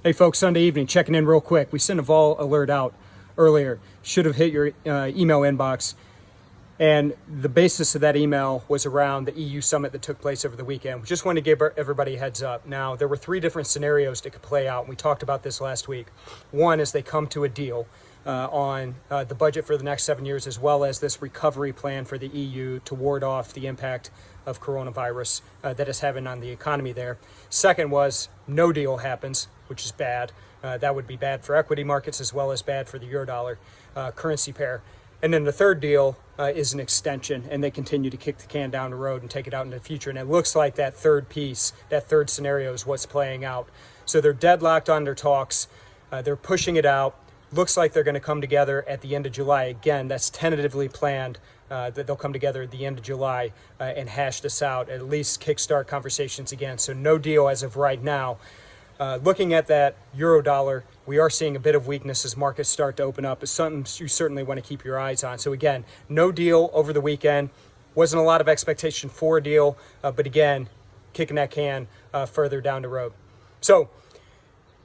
Hey folks, Sunday evening, checking in real quick. We sent a vol alert out earlier. Should have hit your email inbox. And the basis of that email was around the EU summit that took place over the weekend. We just wanted to give everybody a heads up. Now, there were three different scenarios that could play out, and we talked about this last week. One is they come to a deal on the budget for the next 7 years, as well as this recovery plan for the EU to ward off the impact of coronavirus that is having on the economy there. Second was no deal happens, which is bad. That would be bad for equity markets as well as bad for the Eurodollar currency pair. And then the third deal is an extension, and they continue to kick the can down the road and take it out into the future. And it looks like that third piece, that third scenario is what's playing out. So they're deadlocked on their talks. They're pushing it out. Looks like they're going to come together at the end of July. Again, that's tentatively planned that they'll come together at the end of July and hash this out, at least kickstart conversations again. So no deal as of right now. Looking at that Eurodollar, we are seeing a bit of weakness as markets start to open up. It's something you certainly want to keep your eyes on. So again, no deal over the weekend. Wasn't a lot of expectation for a deal, but again, kicking that can further down the road. So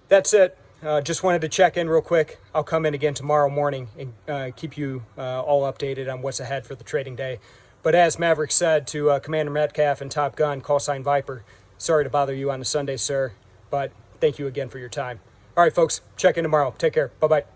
that's it. Just wanted to check in real quick. I'll come in again tomorrow morning and keep you all updated on what's ahead for the trading day. But as Maverick said to Commander Metcalf and Top Gun, call sign Viper, sorry to bother you on a Sunday, sir, but thank you again for your time. All right, folks, check in tomorrow. Take care. Bye-bye.